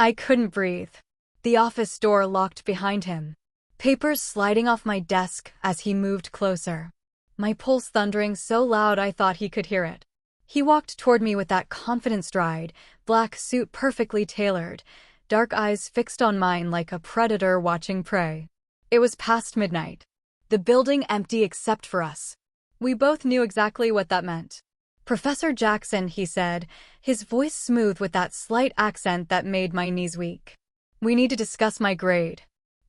I couldn't breathe. The office door locked behind him. Papers sliding off my desk as he moved closer. My pulse thundering so loud I thought he could hear it. He walked toward me with that confident stride, black suit perfectly tailored, dark eyes fixed on mine like a predator watching prey. It was past midnight. The building empty except for us. We both knew exactly what that meant. "Professor Jackson," he said, his voice smooth with that slight accent that made my knees weak. "We need to discuss my grade."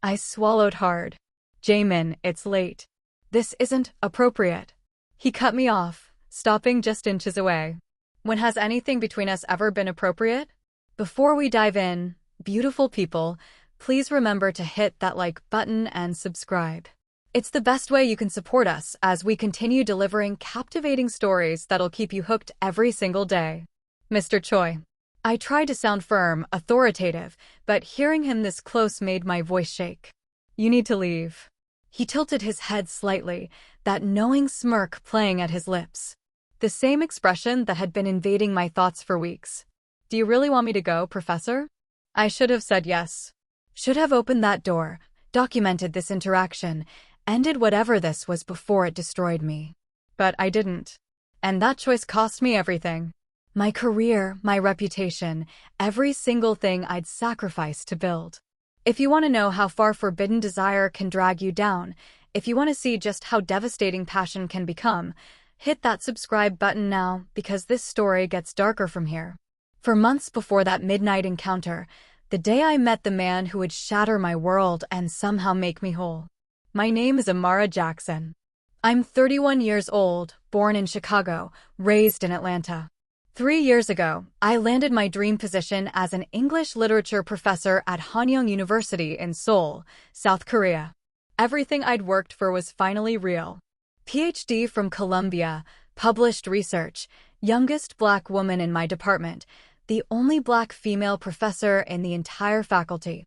I swallowed hard. "Jamon, it's late. This isn't appropriate." He cut me off, stopping just inches away. "When has anything between us ever been appropriate?" Before we dive in, beautiful people, please remember to hit that like button and subscribe. It's the best way you can support us as we continue delivering captivating stories that'll keep you hooked every single day. "Mr. Choy." I tried to sound firm, authoritative, but hearing him this close made my voice shake. "You need to leave." He tilted his head slightly, that knowing smirk playing at his lips. The same expression that had been invading my thoughts for weeks. "Do you really want me to go, Professor?" I should have said yes. Should have opened that door, documented this interaction, ended whatever this was before it destroyed me. But I didn't. And that choice cost me everything. My career, my reputation, every single thing I'd sacrificed to build. If you want to know how far forbidden desire can drag you down, if you want to see just how devastating passion can become, hit that subscribe button now, because this story gets darker from here. For months before that midnight encounter, the day I met the man who would shatter my world and somehow make me whole. My name is Amara Jackson. I'm 31 years old, born in Chicago, raised in Atlanta. 3 years ago, I landed my dream position as an English literature professor at Hanyang University in Seoul, South Korea. Everything I'd worked for was finally real. PhD from Columbia, published research, youngest Black woman in my department, the only Black female professor in the entire faculty.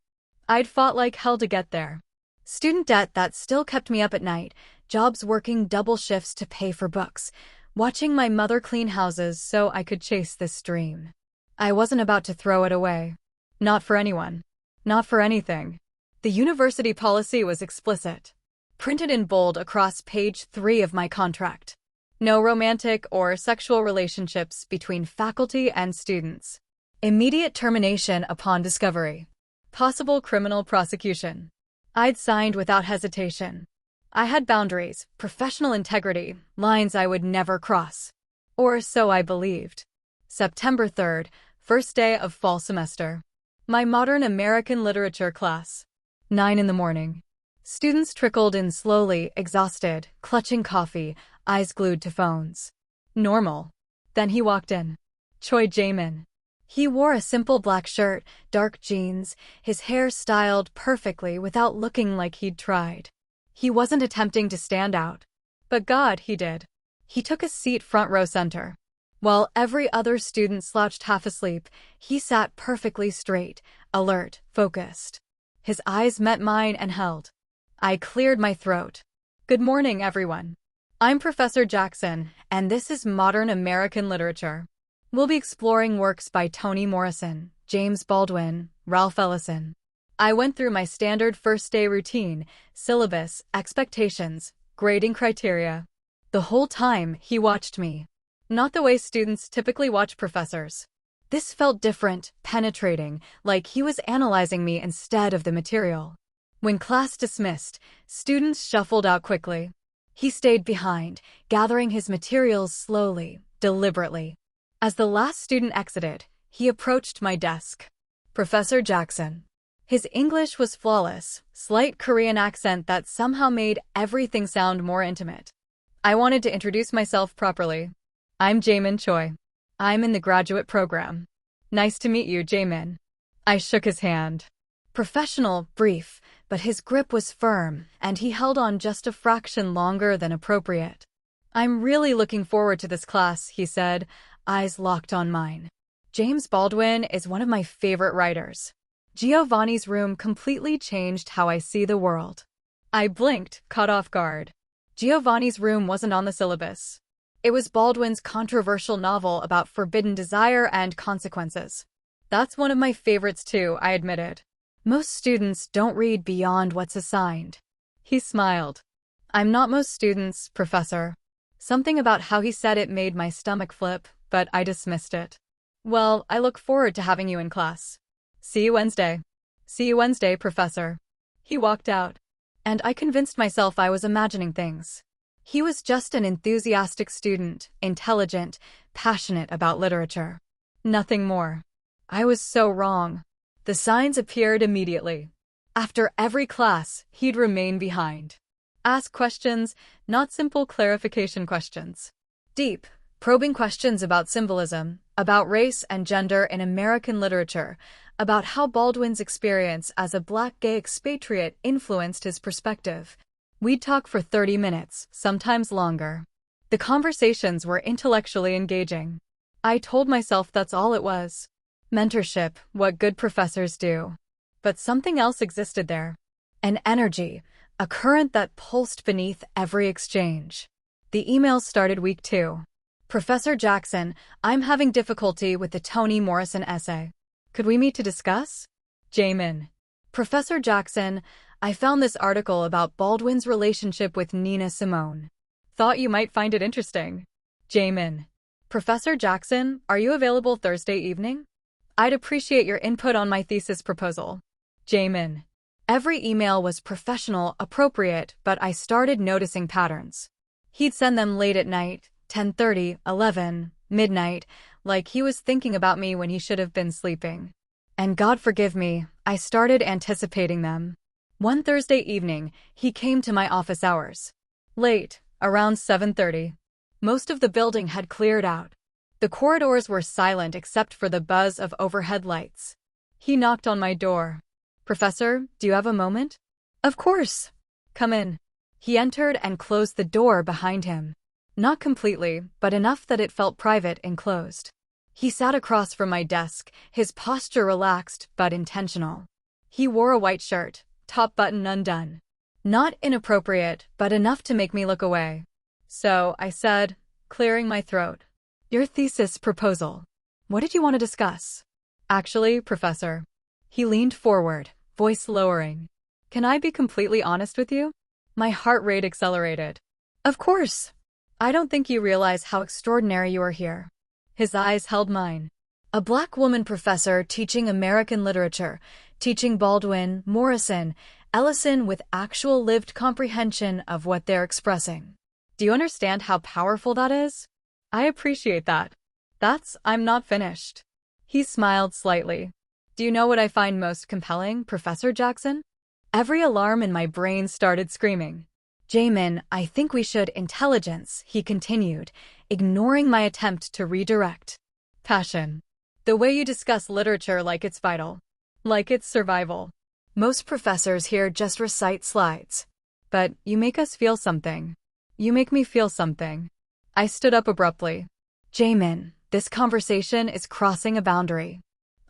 I'd fought like hell to get there. Student debt that still kept me up at night, jobs working double shifts to pay for books, watching my mother clean houses so I could chase this dream. I wasn't about to throw it away. Not for anyone. Not for anything. The university policy was explicit. Printed in bold across page 3 of my contract. No romantic or sexual relationships between faculty and students. Immediate termination upon discovery. Possible criminal prosecution. I'd signed without hesitation. I had boundaries, professional integrity, lines I would never cross. Or so I believed. September 3rd, first day of fall semester. My modern American literature class. 9 in the morning. Students trickled in slowly, exhausted, clutching coffee, eyes glued to phones. Normal. Then he walked in. Choy Jamon. He wore a simple black shirt, dark jeans, his hair styled perfectly without looking like he'd tried. He wasn't attempting to stand out. But God, he did. He took a seat front row center. While every other student slouched half asleep, he sat perfectly straight, alert, focused. His eyes met mine and held. I cleared my throat. "Good morning, everyone. I'm Professor Jackson, and this is Modern American Literature. We'll be exploring works by Toni Morrison, James Baldwin, Ralph Ellison." I went through my standard first-day routine, syllabus, expectations, grading criteria. The whole time, he watched me. Not the way students typically watch professors. This felt different, penetrating, like he was analyzing me instead of the material. When class dismissed, students shuffled out quickly. He stayed behind, gathering his materials slowly, deliberately. As the last student exited, he approached my desk. "Professor Jackson." His English was flawless, slight Korean accent that somehow made everything sound more intimate. I wanted to introduce myself properly. "I'm Jamon Choy. I'm in the graduate program." "Nice to meet you, Jamon." I shook his hand. Professional, brief, but his grip was firm, and he held on just a fraction longer than appropriate. "I'm really looking forward to this class," he said, eyes locked on mine. "James Baldwin is one of my favorite writers. Giovanni's Room completely changed how I see the world." I blinked, caught off guard. Giovanni's Room wasn't on the syllabus. It was Baldwin's controversial novel about forbidden desire and consequences. That's one of my favorites too, I admitted. Most students don't read beyond what's assigned. He smiled. I'm not most students, Professor. Something about how he said it made my stomach flip, but I dismissed it. Well, I look forward to having you in class. See you Wednesday. See you Wednesday, Professor. He walked out. And I convinced myself I was imagining things. He was just an enthusiastic student, intelligent, passionate about literature. Nothing more. I was so wrong. The signs appeared immediately. After every class, he'd remain behind. Ask questions, not simple clarification questions. Deep, probing questions about symbolism, about race and gender in American literature, about how Baldwin's experience as a Black gay expatriate influenced his perspective. We'd talk for 30 minutes, sometimes longer. The conversations were intellectually engaging. I told myself that's all it was. Mentorship, what good professors do. But something else existed there. An energy, a current that pulsed beneath every exchange. The emails started week 2. Professor Jackson, I'm having difficulty with the Toni Morrison essay. Could we meet to discuss? Jamon. Professor Jackson, I found this article about Baldwin's relationship with Nina Simone. Thought you might find it interesting. Jamon. Professor Jackson, are you available Thursday evening? I'd appreciate your input on my thesis proposal. Jamon. Every email was professional, appropriate, but I started noticing patterns. He'd send them late at night, 10:30, 11, midnight, like he was thinking about me when he should have been sleeping. And God forgive me, I started anticipating them. One Thursday evening, he came to my office hours. Late, around 7:30. Most of the building had cleared out. The corridors were silent except for the buzz of overhead lights. He knocked on my door. Professor, do you have a moment? Of course. Come in. He entered and closed the door behind him. Not completely, but enough that it felt private and closed. He sat across from my desk, his posture relaxed but intentional. He wore a white shirt, top button undone. Not inappropriate, but enough to make me look away. So, I said, clearing my throat. Your thesis proposal. What did you want to discuss? Actually, Professor. He leaned forward, voice lowering. Can I be completely honest with you? My heart rate accelerated. Of course. I don't think you realize how extraordinary you are here. His eyes held mine. A Black woman professor teaching American literature, teaching Baldwin, Morrison, Ellison with actual lived comprehension of what they're expressing. Do you understand how powerful that is? I appreciate that. I'm not finished. He smiled slightly. Do you know what I find most compelling, Professor Jackson? Every alarm in my brain started screaming. Jamon, I think we should intelligence, he continued, ignoring my attempt to redirect. Passion. The way you discuss literature like it's vital. Like it's survival. Most professors here just recite slides. But you make us feel something. You make me feel something. I stood up abruptly. Jamon, this conversation is crossing a boundary.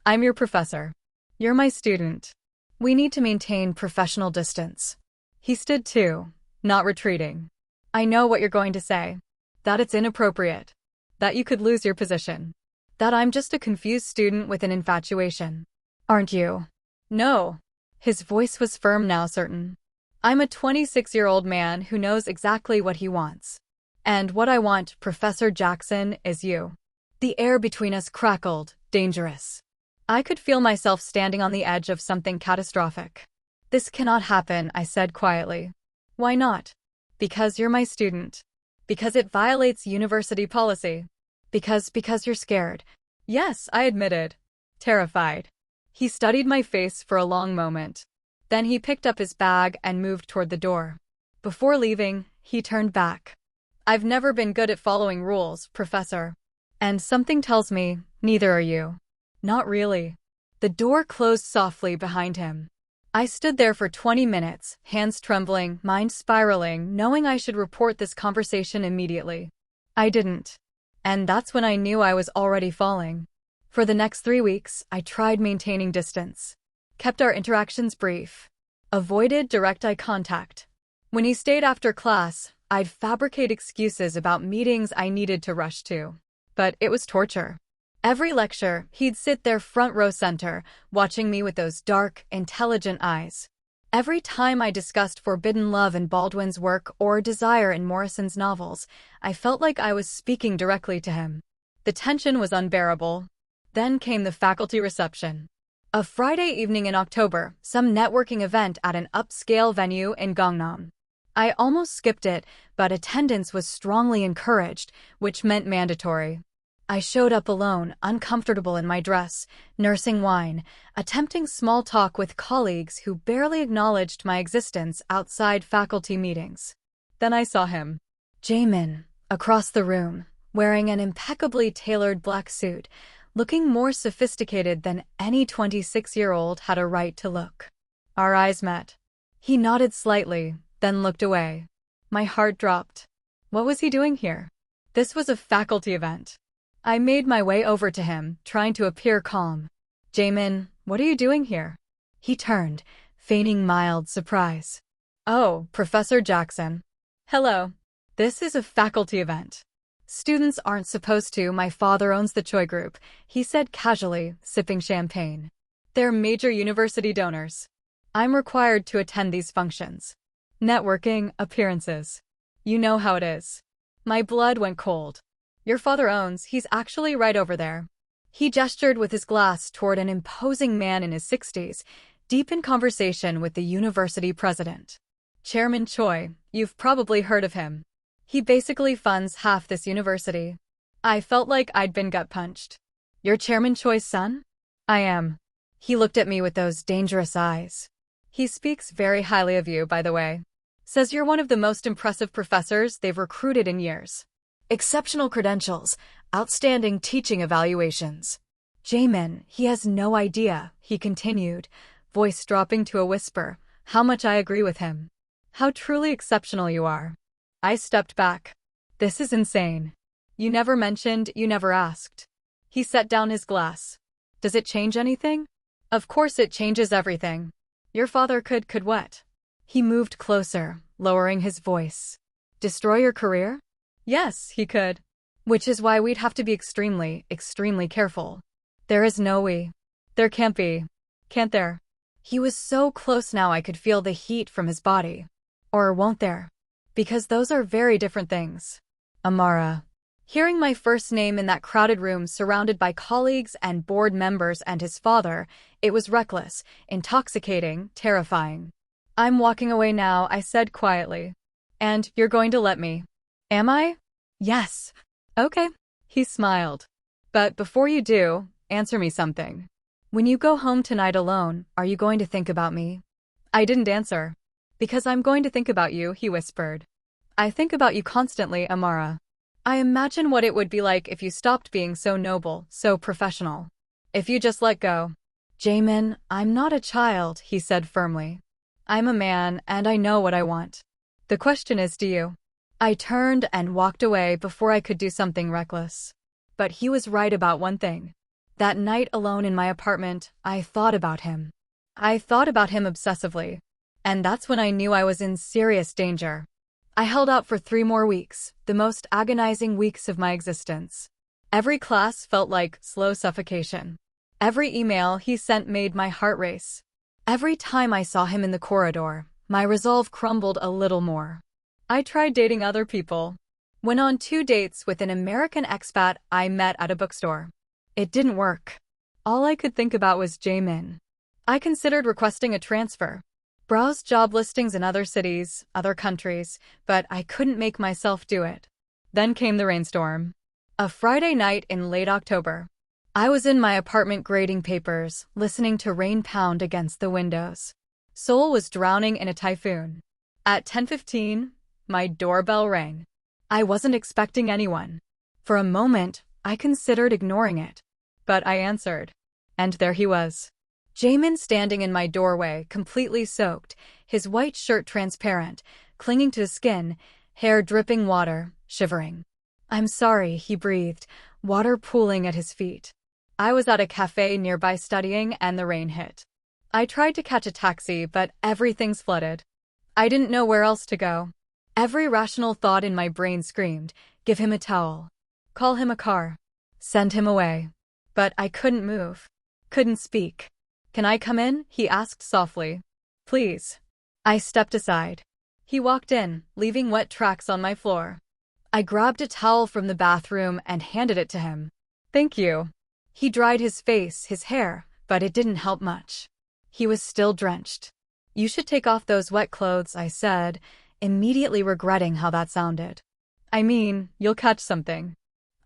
I'm your professor. You're my student. We need to maintain professional distance. He stood too, not retreating. I know what you're going to say. That it's inappropriate. That you could lose your position. That I'm just a confused student with an infatuation. Aren't you? No. His voice was firm now, certain. I'm a 26-year-old man who knows exactly what he wants. And what I want, Professor Jackson, is you. The air between us crackled, dangerous. I could feel myself standing on the edge of something catastrophic. This cannot happen, I said quietly. Why not? Because you're my student. Because it violates university policy. Because you're scared. Yes, I admitted. Terrified. He studied my face for a long moment. Then he picked up his bag and moved toward the door. Before leaving, he turned back. I've never been good at following rules, Professor. And something tells me, neither are you. Not really. The door closed softly behind him. I stood there for 20 minutes, hands trembling, mind spiraling, knowing I should report this conversation immediately. I didn't. And that's when I knew I was already falling. For the next 3 weeks, I tried maintaining distance. Kept our interactions brief. Avoided direct eye contact. When he stayed after class, I'd fabricate excuses about meetings I needed to rush to. But it was torture. Every lecture, he'd sit there front row center, watching me with those dark, intelligent eyes. Every time I discussed forbidden love in Baldwin's work or desire in Morrison's novels, I felt like I was speaking directly to him. The tension was unbearable. Then came the faculty reception. A Friday evening in October, some networking event at an upscale venue in Gangnam. I almost skipped it, but attendance was strongly encouraged, which meant mandatory. I showed up alone, uncomfortable in my dress, nursing wine, attempting small talk with colleagues who barely acknowledged my existence outside faculty meetings. Then I saw him. Jamon, across the room, wearing an impeccably tailored black suit, looking more sophisticated than any 26-year-old had a right to look. Our eyes met. He nodded slightly, then looked away. My heart dropped. What was he doing here? This was a faculty event. I made my way over to him, trying to appear calm. Jamon, what are you doing here? He turned, feigning mild surprise. Oh, Professor Jackson. Hello. This is a faculty event. Students aren't supposed to. My father owns the Choy Group, he said casually, sipping champagne. They're major university donors. I'm required to attend these functions. Networking, appearances. You know how it is. My blood went cold. Your father owns, he's actually right over there. He gestured with his glass toward an imposing man in his 60s, deep in conversation with the university president. Chairman Choy, you've probably heard of him. He basically funds half this university. I felt like I'd been gut-punched. You're Chairman Choi's son? I am. He looked at me with those dangerous eyes. He speaks very highly of you, by the way. Says you're one of the most impressive professors they've recruited in years. Exceptional credentials, outstanding teaching evaluations. Jamon, he has no idea, he continued, voice dropping to a whisper, how much I agree with him. How truly exceptional you are. I stepped back. This is insane. You never mentioned, you never asked. He set down his glass. Does it change anything? Of course it changes everything. Your father could what? He moved closer, lowering his voice. Destroy your career? Yes, he could. Which is why we'd have to be extremely, extremely careful. There is no we. There can't be. Can't there? He was so close now I could feel the heat from his body. Or won't there? Because those are very different things. Amara. Hearing my first name in that crowded room surrounded by colleagues and board members and his father, it was reckless, intoxicating, terrifying. I'm walking away now, I said quietly. And you're going to let me? Am I? Yes. Okay. He smiled. But before you do, answer me something. When you go home tonight alone, are you going to think about me? I didn't answer. Because I'm going to think about you, he whispered. I think about you constantly, Amara. I imagine what it would be like if you stopped being so noble, so professional. If you just let go. Jamon, I'm not a child, he said firmly. I'm a man, and I know what I want. The question is, do you? I turned and walked away before I could do something reckless. But he was right about one thing. That night alone in my apartment, I thought about him. I thought about him obsessively. And that's when I knew I was in serious danger. I held out for 3 more weeks, the most agonizing weeks of my existence. Every class felt like slow suffocation. Every email he sent made my heart race. Every time I saw him in the corridor, my resolve crumbled a little more. I tried dating other people. Went on 2 dates with an American expat I met at a bookstore. It didn't work. All I could think about was Jamon. I considered requesting a transfer. Browsed job listings in other cities, other countries, but I couldn't make myself do it. Then came the rainstorm. A Friday night in late October. I was in my apartment grading papers, listening to rain pound against the windows. Seoul was drowning in a typhoon. At 10:15, my doorbell rang. I wasn't expecting anyone. For a moment, I considered ignoring it. But I answered. And there he was. Jamon standing in my doorway, completely soaked, his white shirt transparent, clinging to his skin, hair dripping water, shivering. I'm sorry, he breathed, water pooling at his feet. I was at a cafe nearby studying and the rain hit. I tried to catch a taxi, but everything's flooded. I didn't know where else to go. Every rational thought in my brain screamed, give him a towel. Call him a car. Send him away. But I couldn't move. Couldn't speak. Can I come in? He asked softly. Please. I stepped aside. He walked in, leaving wet tracks on my floor. I grabbed a towel from the bathroom and handed it to him. Thank you. He dried his face, his hair, but it didn't help much. He was still drenched. You should take off those wet clothes, I said, immediately regretting how that sounded. I mean, you'll catch something.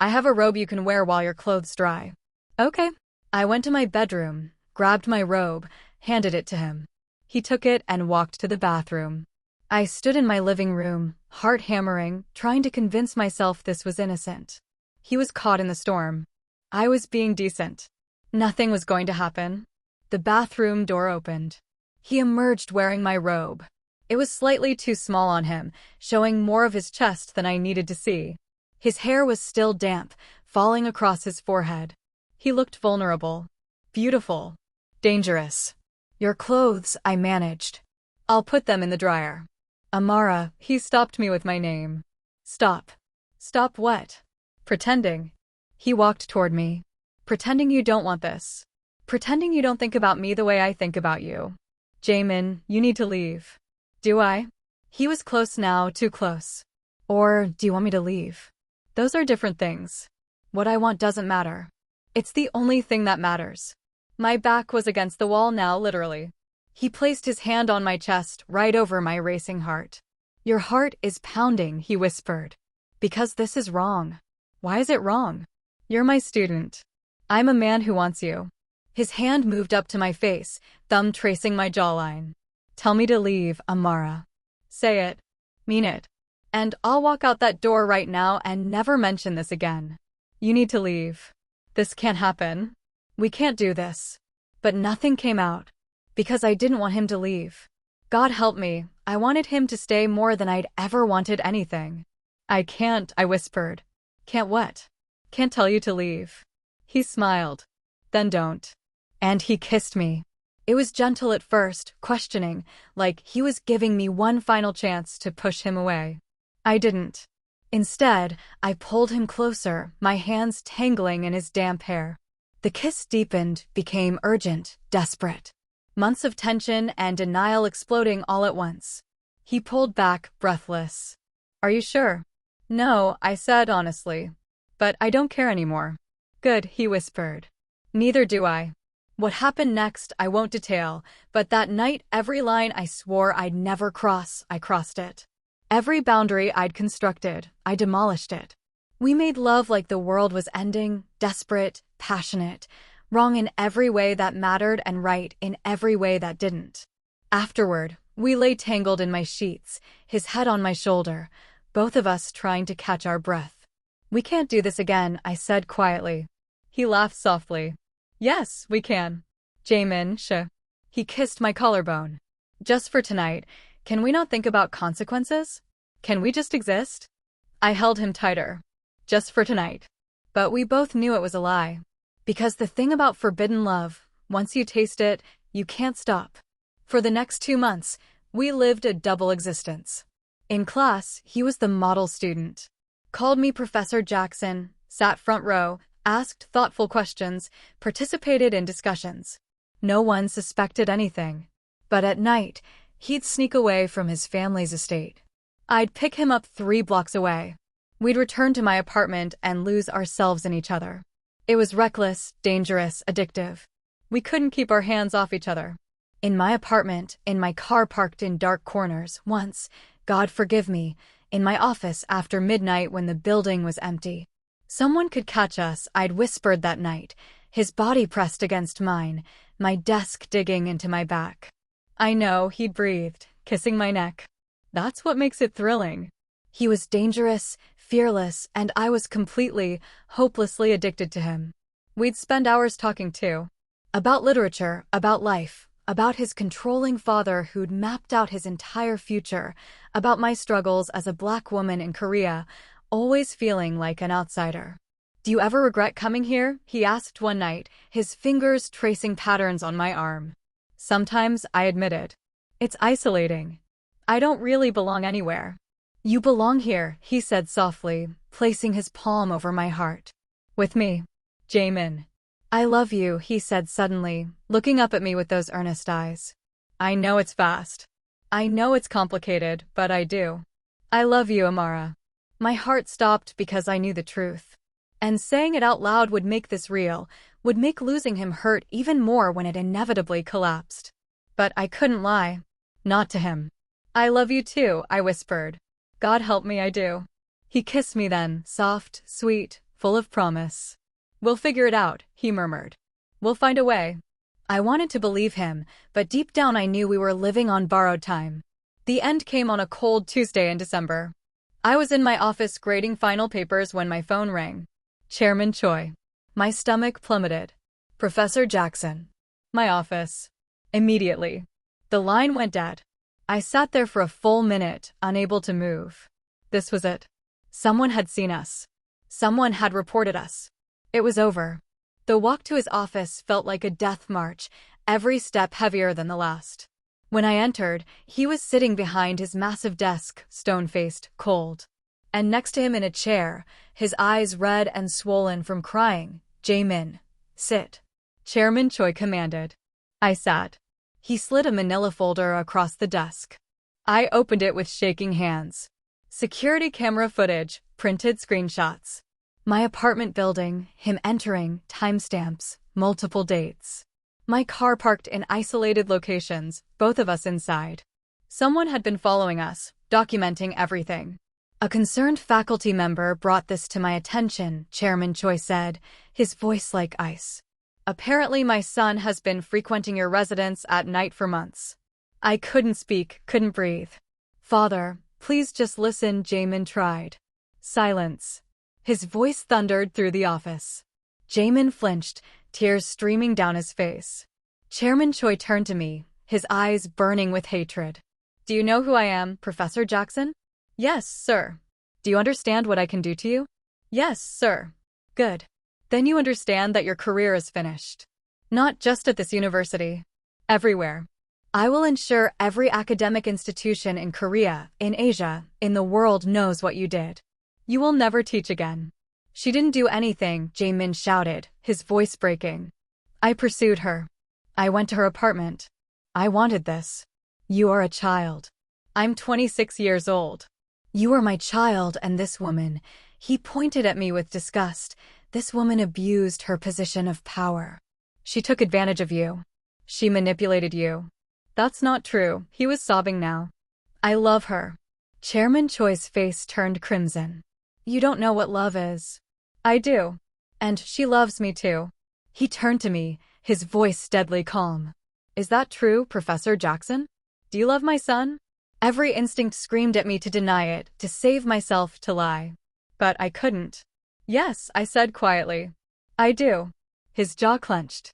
I have a robe you can wear while your clothes dry. Okay. I went to my bedroom, grabbed my robe, handed it to him. He took it and walked to the bathroom. I stood in my living room, heart hammering, trying to convince myself this was innocent. He was caught in the storm. I was being decent. Nothing was going to happen. The bathroom door opened. He emerged wearing my robe. It was slightly too small on him, showing more of his chest than I needed to see. His hair was still damp, falling across his forehead. He looked vulnerable. Beautiful. Dangerous. Your clothes, I managed. I'll put them in the dryer. Amara, he stopped me with my name. Stop. Stop what? Pretending. He walked toward me. Pretending you don't want this. Pretending you don't think about me the way I think about you. Jamon, you need to leave. Do I? He was close now, too close. Or, do you want me to leave? Those are different things. What I want doesn't matter. It's the only thing that matters. My back was against the wall now, literally. He placed his hand on my chest, right over my racing heart. Your heart is pounding, he whispered. Because this is wrong. Why is it wrong? You're my student. I'm a man who wants you. His hand moved up to my face, thumb tracing my jawline. Tell me to leave, Amara. Say it. Mean it. And I'll walk out that door right now and never mention this again. You need to leave. This can't happen. We can't do this. But nothing came out. Because I didn't want him to leave. God help me, I wanted him to stay more than I'd ever wanted anything. I can't, I whispered. Can't what? Can't tell you to leave. He smiled. Then don't. And he kissed me. It was gentle at first, questioning, like he was giving me one final chance to push him away. I didn't. Instead, I pulled him closer, my hands tangling in his damp hair. The kiss deepened, became urgent, desperate. Months of tension and denial exploding all at once. He pulled back, breathless. Are you sure? No, I said honestly. But I don't care anymore. Good, he whispered. Neither do I. What happened next, I won't detail, but that night every line I swore I'd never cross, I crossed it. Every boundary I'd constructed, I demolished it. We made love like the world was ending, desperate, passionate, wrong in every way that mattered and right in every way that didn't. Afterward, we lay tangled in my sheets, his head on my shoulder, both of us trying to catch our breath. We can't do this again, I said quietly. He laughed softly. Yes, we can. Jamon, shh. He kissed my collarbone. Just for tonight, can we not think about consequences? Can we just exist? I held him tighter. Just for tonight. But we both knew it was a lie. Because the thing about forbidden love, once you taste it, you can't stop. For the next 2 months, we lived a double existence. In class, he was the model student. Called me Professor Jackson, sat front row, asked thoughtful questions, participated in discussions. No one suspected anything. But at night, he'd sneak away from his family's estate. I'd pick him up 3 blocks away. We'd return to my apartment and lose ourselves in each other. It was reckless, dangerous, addictive. We couldn't keep our hands off each other. In my apartment, in my car parked in dark corners, once, God forgive me, in my office after midnight when the building was empty. Someone could catch us, I'd whispered that night, his body pressed against mine, my desk digging into my back. I know, he'd breathed, kissing my neck. That's what makes it thrilling. He was dangerous, fearless, and I was completely, hopelessly addicted to him. We'd spend hours talking too. About literature, about life, about his controlling father who'd mapped out his entire future, about my struggles as a Black woman in Korea, always feeling like an outsider. Do you ever regret coming here? He asked one night, his fingers tracing patterns on my arm. Sometimes, I admitted. It's isolating. I don't really belong anywhere. You belong here, he said softly, placing his palm over my heart. With me. Jamon. I love you, he said suddenly, looking up at me with those earnest eyes. I know it's fast. I know it's complicated, but I do. I love you, Amara. My heart stopped because I knew the truth. And saying it out loud would make this real, would make losing him hurt even more when it inevitably collapsed. But I couldn't lie. Not to him. I love you too, I whispered. God help me, I do. He kissed me then, soft, sweet, full of promise. We'll figure it out, he murmured. We'll find a way. I wanted to believe him, but deep down I knew we were living on borrowed time. The end came on a cold Tuesday in December. I was in my office grading final papers when my phone rang. Chairman Choy. My stomach plummeted. Professor Jackson. My office. Immediately. The line went dead. I sat there for a full minute, unable to move. This was it. Someone had seen us. Someone had reported us. It was over. The walk to his office felt like a death march, every step heavier than the last. When I entered, he was sitting behind his massive desk, stone-faced, cold. And next to him in a chair, his eyes red and swollen from crying, Jamon, sit. Chairman Choy commanded. I sat. He slid a manila folder across the desk. I opened it with shaking hands. Security camera footage, printed screenshots. My apartment building, him entering, timestamps, multiple dates. My car parked in isolated locations, both of us inside. Someone had been following us, documenting everything. A concerned faculty member brought this to my attention, Chairman Choy said, his voice like ice. Apparently my son has been frequenting your residence at night for months. I couldn't speak, couldn't breathe. Father, please just listen, Jamon tried. Silence. His voice thundered through the office. Jamon flinched, tears streaming down his face. Chairman Choy turned to me, his eyes burning with hatred. Do you know who I am, Professor Jackson? Yes, sir. Do you understand what I can do to you? Yes, sir. Good. Then you understand that your career is finished. Not just at this university. Everywhere. I will ensure every academic institution in Korea, in Asia, in the world knows what you did. You will never teach again. She didn't do anything, Jamon shouted, his voice breaking. I pursued her. I went to her apartment. I wanted this. You are a child. I'm 26 years old. You are my child, and this woman, he pointed at me with disgust, this woman abused her position of power. She took advantage of you. She manipulated you. That's not true, he was sobbing now. I love her. Chairman Choi's face turned crimson. You don't know what love is. I do. And she loves me too. He turned to me, his voice deadly calm. Is that true, Professor Jackson? Do you love my son? Every instinct screamed at me to deny it, to save myself, to lie. But I couldn't. Yes, I said quietly. I do. His jaw clenched.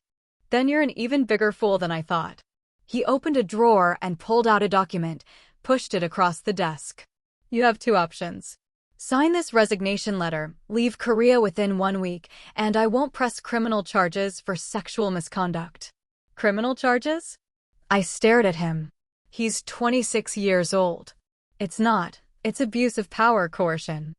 Then you're an even bigger fool than I thought. He opened a drawer and pulled out a document, pushed it across the desk. You have two options. Sign this resignation letter, leave Korea within 1 week, and I won't press criminal charges for sexual misconduct. Criminal charges? I stared at him. He's 26 years old. It's not. It's abuse of power coercion.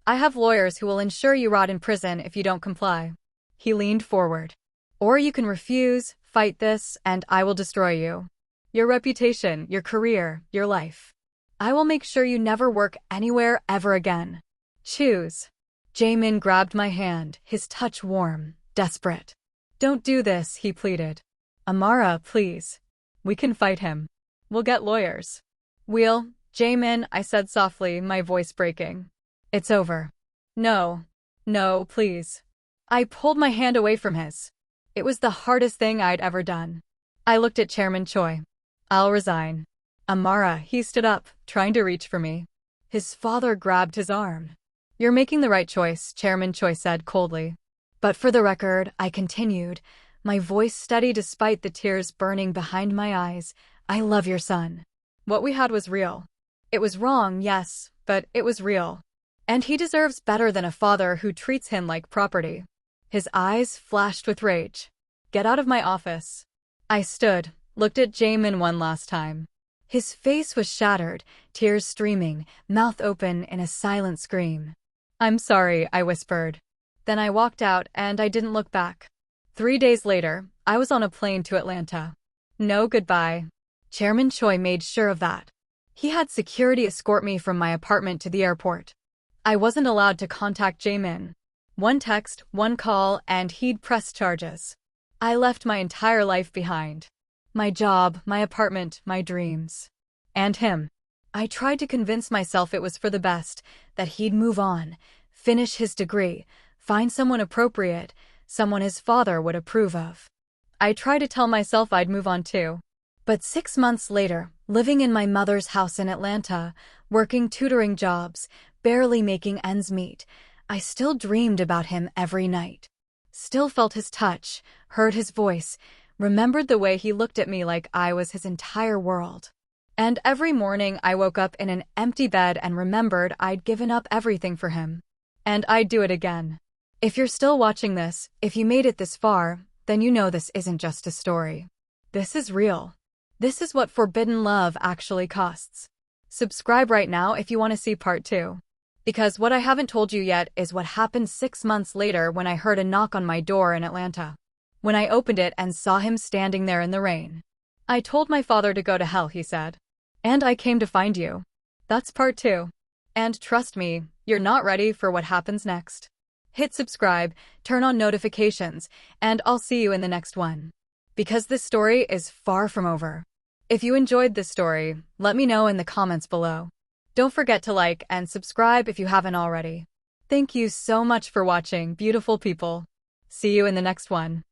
I have lawyers who will ensure you rot in prison if you don't comply. He leaned forward. Or you can refuse, fight this, and I will destroy you. Your reputation, your career, your life. I will make sure you never work anywhere ever again. Choose. Jamon grabbed my hand, his touch warm, desperate. Don't do this, he pleaded. Amara, please. We can fight him. We'll get lawyers. Jamon, I said softly, my voice breaking. It's over. No. No, please. I pulled my hand away from his. It was the hardest thing I'd ever done. I looked at Chairman Choy. I'll resign. Amara, he stood up, trying to reach for me. His father grabbed his arm. You're making the right choice, Chairman Choy said coldly. But for the record, I continued, my voice steady despite the tears burning behind my eyes. I love your son. What we had was real. It was wrong, yes, but it was real. And he deserves better than a father who treats him like property. His eyes flashed with rage. Get out of my office. I stood, looked at Jamon one last time. His face was shattered, tears streaming, mouth open in a silent scream. I'm sorry, I whispered. Then I walked out and I didn't look back. 3 days later, I was on a plane to Atlanta. No goodbye. Chairman Choy made sure of that. He had security escort me from my apartment to the airport. I wasn't allowed to contact Jamon. One text, one call, and he'd press charges. I left my entire life behind. My job, my apartment, my dreams. And him. I tried to convince myself it was for the best, that he'd move on, finish his degree, find someone appropriate, someone his father would approve of. I tried to tell myself I'd move on too. But 6 months later, living in my mother's house in Atlanta, working tutoring jobs, barely making ends meet, I still dreamed about him every night. Still felt his touch, heard his voice, remembered the way he looked at me like I was his entire world. And every morning I woke up in an empty bed and remembered I'd given up everything for him. And I'd do it again. If you're still watching this, if you made it this far, then you know this isn't just a story. This is real. This is what forbidden love actually costs. Subscribe right now if you want to see part 2. Because what I haven't told you yet is what happened 6 months later when I heard a knock on my door in Atlanta. When I opened it and saw him standing there in the rain. I told my father to go to hell, he said. And I came to find you. That's part 2. And trust me, you're not ready for what happens next. Hit subscribe, turn on notifications, and I'll see you in the next one. Because this story is far from over. If you enjoyed this story, let me know in the comments below. Don't forget to like and subscribe if you haven't already. Thank you so much for watching, beautiful people. See you in the next one.